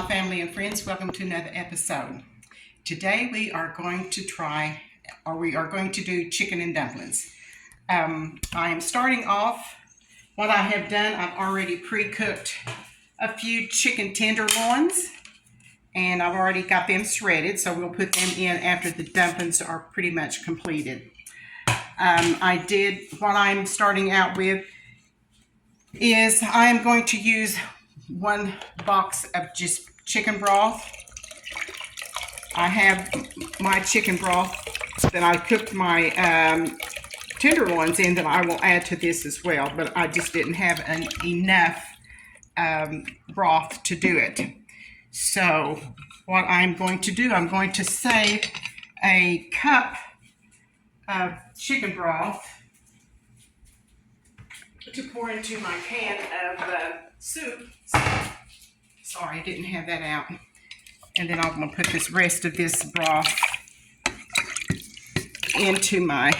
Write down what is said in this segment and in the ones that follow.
family and friends, welcome to another episode. Today we are going to do chicken and dumplings. I am starting off. What I have done, I've already pre-cooked a few chicken tenderloins, and I've already got them shredded, so we'll put them in after the dumplings are pretty much completed. What I'm starting out with is I am going to use 1 box of just chicken broth. I have my chicken broth that I cooked my tenderloins in that I will add to this as well, but I just didn't have enough broth to do it. So what I'm going to do, I'm going to save a cup of chicken broth to pour into my can of soup. Sorry, I didn't have that out. And then I'm going to put this rest of this broth into my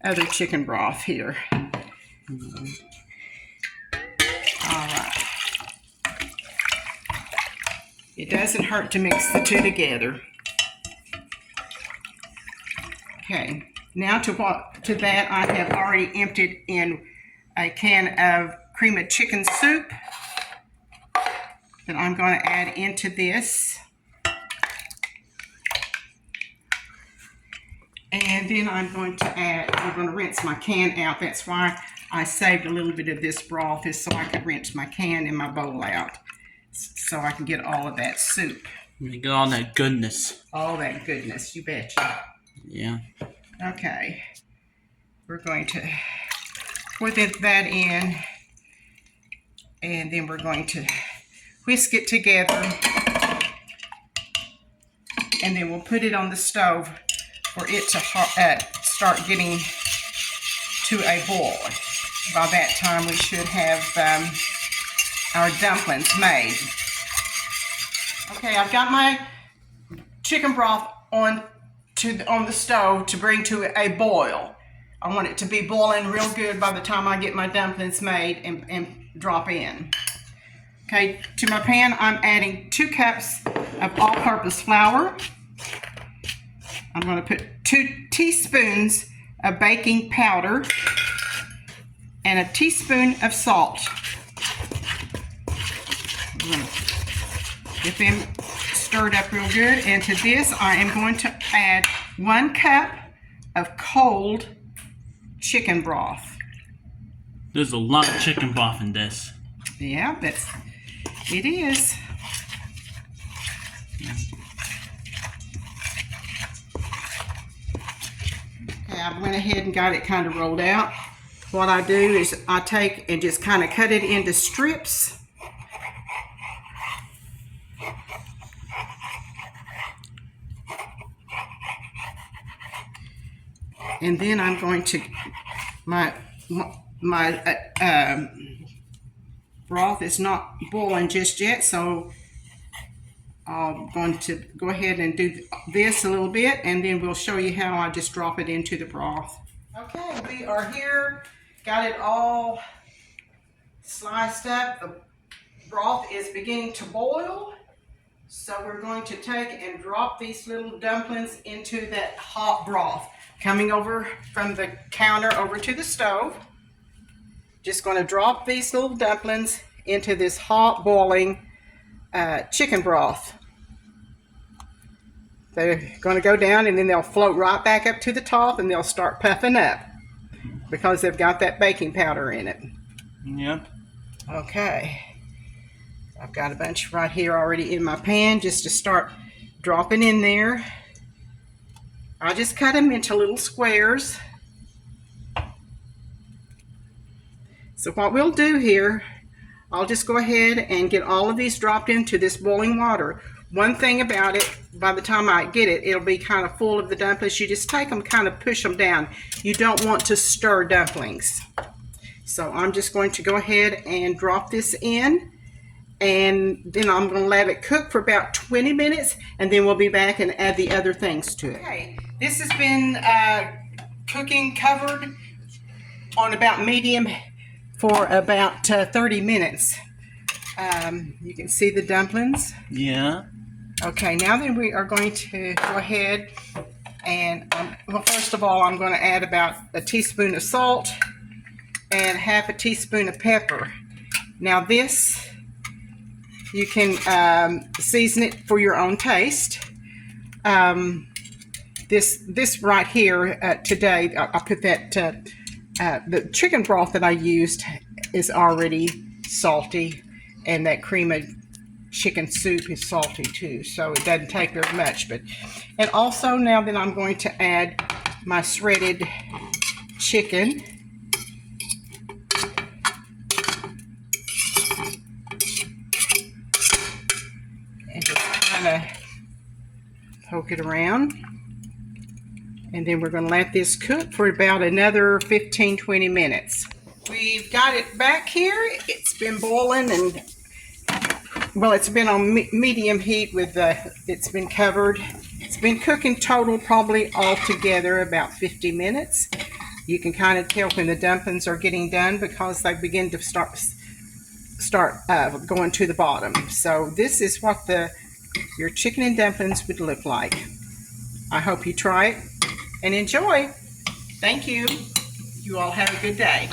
other chicken broth here. Alright. It doesn't hurt to mix the two together. Okay, now to that I have already emptied in a can of cream of chicken soup that I'm going to add into this. And then I'm going to rinse my can out. That's why I saved a little bit of this broth, is so I could rinse my can and my bowl out, so I can get all of that soup. You get all that goodness. All that goodness, you betcha. Yeah. Okay. We're going to put that in, and then we're going to whisk it together, and then we'll put it on the stove for it to start getting to a boil. By that time we should have our dumplings made. Okay, I've got my chicken broth on the stove to bring to a boil. I want it to be boiling real good by the time I get my dumplings made and drop in. Okay, to my pan I'm adding 2 cups of all-purpose flour. I'm going to put 2 teaspoons of baking powder and a teaspoon of salt. I'm going to get them stirred up real good. And to this I am going to add 1 cup of cold chicken broth. There's a lot of chicken broth in this. Yeah, it is. Okay, I went ahead and got it kind of rolled out. What I do is I take and just kind of cut it into strips. And then I'm going to, my broth is not boiling just yet, so I'm going to go ahead and do this a little bit, and then we'll show you how I just drop it into the broth. Okay, we are here, got it all sliced up. The broth is beginning to boil, so we're going to take and drop these little dumplings into that hot broth. Coming over from the counter over to the stove, just going to drop these little dumplings into this hot boiling chicken broth. They're going to go down, and then they'll float right back up to the top, and they'll start puffing up because they've got that baking powder in it. Yep. Okay. I've got a bunch right here already in my pan just to start dropping in there. I just cut them into little squares. So what we'll do here, I'll just go ahead and get all of these dropped into this boiling water. One thing about it, by the time I get it, it'll be kind of full of the dumplings. You just take them, kind of push them down. You don't want to stir dumplings. So I'm just going to go ahead and drop this in, and then I'm going to let it cook for about 20 minutes, and then we'll be back and add the other things to it. Okay, this has been cooking covered on about medium for about 30 minutes. You can see the dumplings. Yeah. Okay, now then we are going to go ahead and, well, first of all, I'm going to add about a teaspoon of salt and half a teaspoon of pepper. Now this, you can season it for your own taste. This right here today, I put that, the chicken broth that I used is already salty, and that cream of chicken soup is salty too, so it doesn't take very much. And also now then I'm going to add my shredded chicken. And just kind of poke it around. And then we're going to let this cook for about another 15-20 minutes. We've got it back here. It's been boiling, and well, it's been on medium heat with it's been covered. It's been cooking total probably altogether about 50 minutes. You can kind of tell when the dumplings are getting done because they begin to start going to the bottom. So this is what your chicken and dumplings would look like. I hope you try it and enjoy. Thank you. You all have a good day.